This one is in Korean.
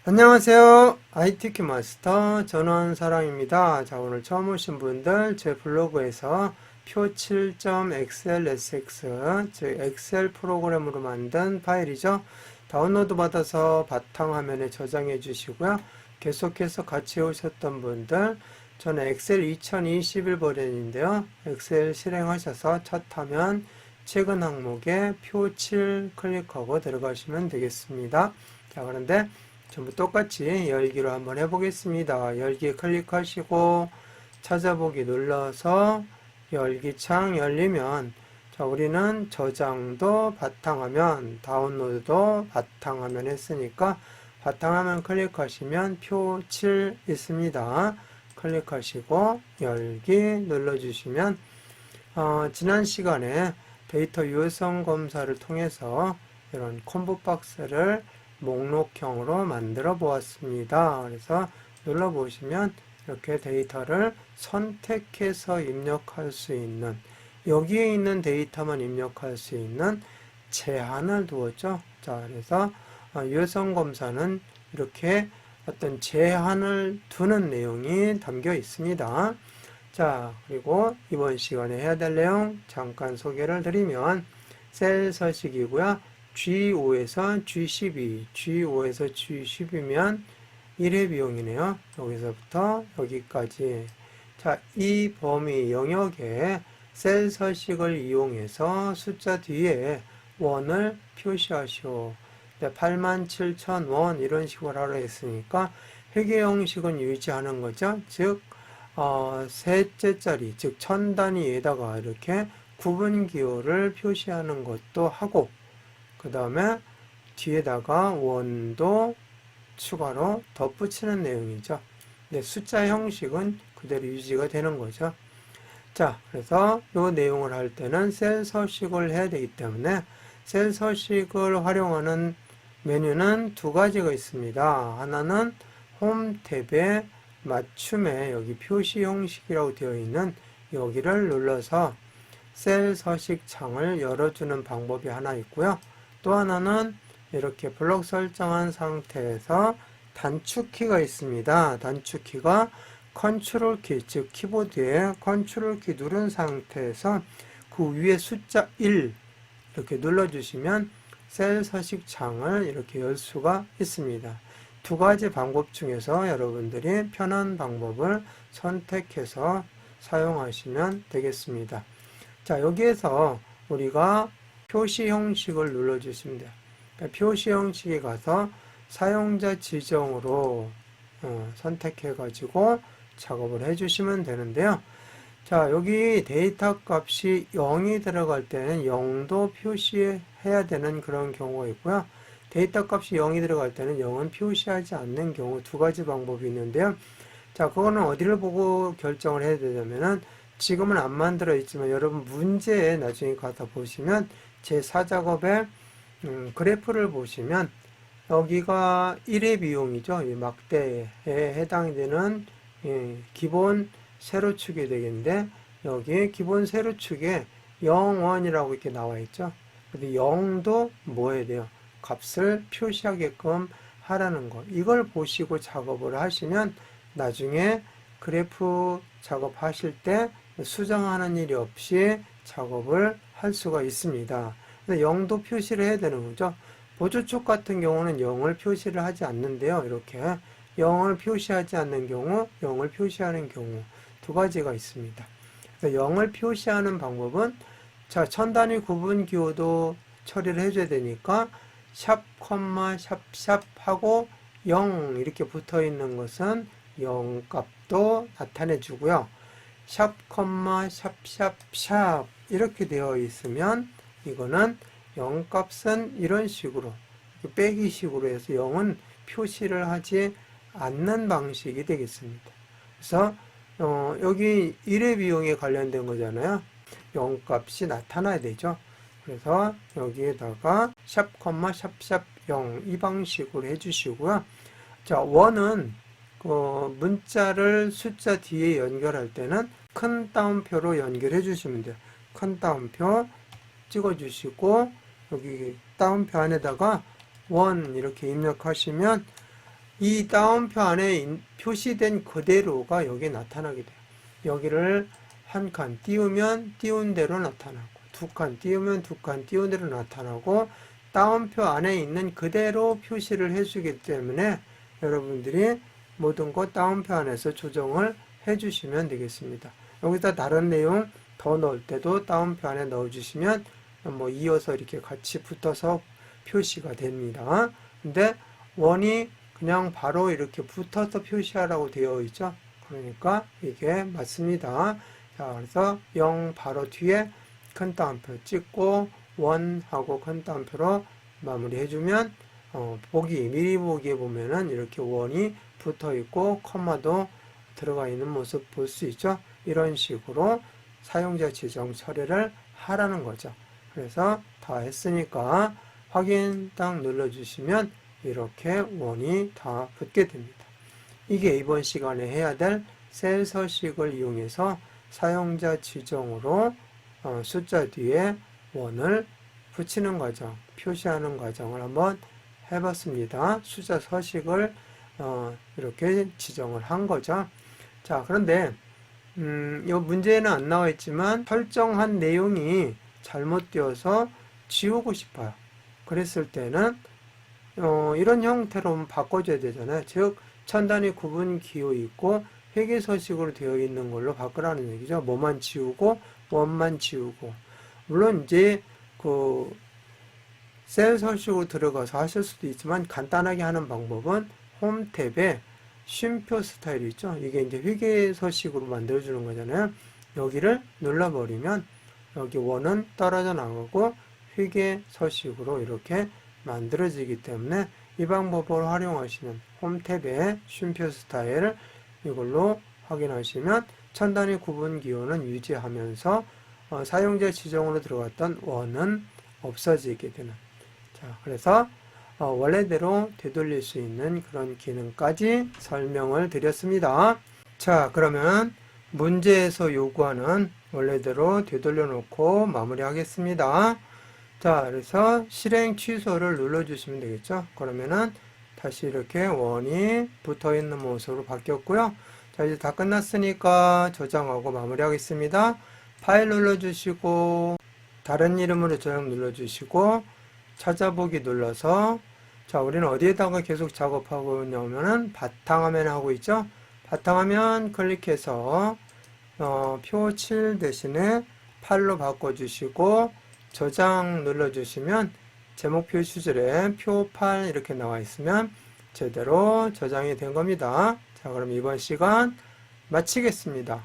안녕하세요. ITQ 마스터 전원사랑입니다. 자, 오늘 처음 오신 분들 제 블로그에서 표 7.xlsx, 즉 엑셀 프로그램으로 만든 파일이죠. 다운로드 받아서 바탕화면에 저장해 주시고요. 계속해서 같이 오셨던 분들, 저는 엑셀 2021 버전인데요. 엑셀 실행하셔서 첫 화면 최근 항목에 표 7 클릭하고 들어가시면 되겠습니다. 자, 그런데 전부 똑같이 열기로 한번 해보겠습니다. 열기 클릭하시고 찾아보기 눌러서 열기 창 열리면, 자, 우리는 저장도 바탕화면, 다운로드도 바탕화면 했으니까 바탕화면 클릭하시면 표 7 있습니다. 클릭하시고 열기 눌러주시면 지난 시간에 데이터 유효성 검사를 통해서 이런 콤보 박스를 목록형으로 만들어 보았습니다. 그래서 눌러보시면 이렇게 데이터를 선택해서 입력할 수 있는, 여기에 있는 데이터만 입력할 수 있는 제한을 두었죠. 자, 그래서 유효성 검사는 이렇게 어떤 제한을 두는 내용이 담겨 있습니다. 자, 그리고 이번 시간에 해야 될 내용 잠깐 소개를 드리면, 셀 서식이고요. G5에서 G12, G5에서 G10이면 1회 비용이네요. 여기서부터 여기까지. 자, 이 범위 영역에 셀 서식을 이용해서 숫자 뒤에 원을 표시하시오. 87,000원 이런 식으로 하라 했으니까 회계 형식은 유지하는 거죠. 즉 셋째 자리, 즉 1000단위에다가 이렇게 구분 기호를 표시하는 것도 하고, 그 다음에 뒤에다가 원도 추가로 덧붙이는 내용이죠. 근데 숫자 형식은 그대로 유지가 되는 거죠. 자, 그래서 이 내용을 할 때는 셀 서식을 해야 되기 때문에 셀 서식을 활용하는 메뉴는 두 가지가 있습니다. 하나는 홈 탭에 맞춤에 여기 표시 형식이라고 되어 있는 여기를 눌러서 셀 서식 창을 열어주는 방법이 하나 있고요. 또 하나는 이렇게 블록 설정한 상태에서 단축키가 있습니다. 단축키가 컨트롤 키, 즉 키보드에 컨트롤 키 누른 상태에서 그 위에 숫자 1 이렇게 눌러주시면 셀 서식 창을 이렇게 열 수가 있습니다. 두 가지 방법 중에서 여러분들이 편한 방법을 선택해서 사용하시면 되겠습니다. 자, 여기에서 우리가 표시 형식을 눌러주시면 돼요. 그러니까 표시 형식에 가서 사용자 지정으로 선택해가지고 작업을 해주시면 되는데요. 자, 여기 데이터 값이 0이 들어갈 때는 0도 표시해야 되는 그런 경우가 있고요. 데이터 값이 0이 들어갈 때는 0은 표시하지 않는 경우 두 가지 방법이 있는데요. 자, 그거는 어디를 보고 결정을 해야 되냐면은, 지금은 안 만들어 있지만 여러분 문제에 나중에 가서 보시면 제 4작업에 그래프를 보시면 여기가 1회 비용이죠. 이 막대에 해당이 되는 기본 세로축이 되겠는데, 여기 기본 세로축에 0원이라고 이렇게 나와 있죠. 근데 0도 뭐 해야 돼요? 값을 표시하게끔 하라는 거. 이걸 보시고 작업을 하시면 나중에 그래프 작업하실 때 수정하는 일이 없이 작업을 할 수가 있습니다. 0도 표시를 해야 되는 거죠. 보조축 같은 경우는 0을 표시를 하지 않는데요. 이렇게 0을 표시하지 않는 경우, 0을 표시하는 경우 두 가지가 있습니다. 0을 표시하는 방법은, 자, 1000단위 구분 기호도 처리를 해줘야 되니까 샵, 샵 하고 0 이렇게 붙어 있는 것은 0 값도 나타내 주고요. 샵, 샵 이렇게 되어 있으면 이거는 0 값은 이런 식으로 빼기 식으로 해서 0은 표시를 하지 않는 방식이 되겠습니다. 그래서 여기 1회 비용에 관련된 거잖아요. 0 값이 나타나야 되죠. 그래서 여기에다가 샵, 샵 0 이 방식으로 해주시고요. 자, 원은 문자를 숫자 뒤에 연결할 때는 큰 따옴표로 연결해 주시면 돼요. 큰 따옴표 찍어 주시고 여기 따옴표 안에다가 원 이렇게 입력하시면 이 따옴표 안에 표시된 그대로가 여기에 나타나게 돼요. 여기를 한 칸 띄우면 띄운 대로 나타나고, 두 칸 띄우면 두 칸 띄운 대로 나타나고, 따옴표 안에 있는 그대로 표시를 해주기 때문에 여러분들이 모든 것 따옴표 안에서 조정을 해주시면 되겠습니다. 여기다 다른 내용 더 넣을 때도 따옴표 안에 넣어주시면 뭐 이어서 이렇게 같이 붙어서 표시가 됩니다. 근데 원이 그냥 바로 이렇게 붙어서 표시하라고 되어 있죠. 그러니까 이게 맞습니다. 자, 그래서 0 바로 뒤에 큰 따옴표 찍고 원하고 큰 따옴표로 마무리해주면 미리 보기에 보면은 이렇게 원이 붙어 있고 컴마도 들어가 있는 모습 볼 수 있죠. 이런 식으로 사용자 지정 처리를 하라는 거죠. 그래서 다 했으니까 확인 딱 눌러주시면 이렇게 원이 다 붙게 됩니다. 이게 이번 시간에 해야 될 셀 서식을 이용해서 사용자 지정으로 숫자 뒤에 원을 붙이는 과정, 표시하는 과정을 한번 해봤습니다. 숫자 서식을 이렇게 지정을 한 거죠. 자, 그런데 이 문제에는 안 나와 있지만 설정한 내용이 잘못되어서 지우고 싶어요. 그랬을 때는 이런 형태로 바꿔줘야 되잖아요. 즉 천단위 구분 기호 있고 회계 서식으로 되어 있는 걸로 바꾸라는 얘기죠. 뭐만 지우고 원만 지우고. 물론 이제 그 셀 서식으로 들어가서 하실 수도 있지만 간단하게 하는 방법은 홈 탭에 쉼표 스타일이 있죠. 이게 이제 회계 서식으로 만들어주는 거잖아요. 여기를 눌러버리면 여기 원은 떨어져 나가고 회계 서식으로 이렇게 만들어지기 때문에 이 방법을 활용하시면 홈 탭에 쉼표 스타일 이걸로 확인하시면 천단위 구분 기호는 유지하면서 사용자 지정으로 들어갔던 원은 없어지게 되는. 자, 그래서 원래대로 되돌릴 수 있는 그런 기능까지 설명을 드렸습니다. 자, 그러면 문제에서 요구하는 원래대로 되돌려 놓고 마무리하겠습니다. 자, 그래서 실행 취소를 눌러주시면 되겠죠. 그러면은 다시 이렇게 원이 붙어 있는 모습으로 바뀌었고요. 자, 이제 다 끝났으니까 저장하고 마무리하겠습니다. 파일 눌러주시고 다른 이름으로 저장 눌러주시고 찾아보기 눌러서 자, 우리는 어디에다가 계속 작업하고 있냐면은 바탕화면 하고 있죠. 바탕화면 클릭해서 표 7 대신에 8로 바꿔주시고 저장 눌러주시면 제목 표시줄에 표 8 이렇게 나와 있으면 제대로 저장이 된 겁니다. 자, 그럼 이번 시간 마치겠습니다.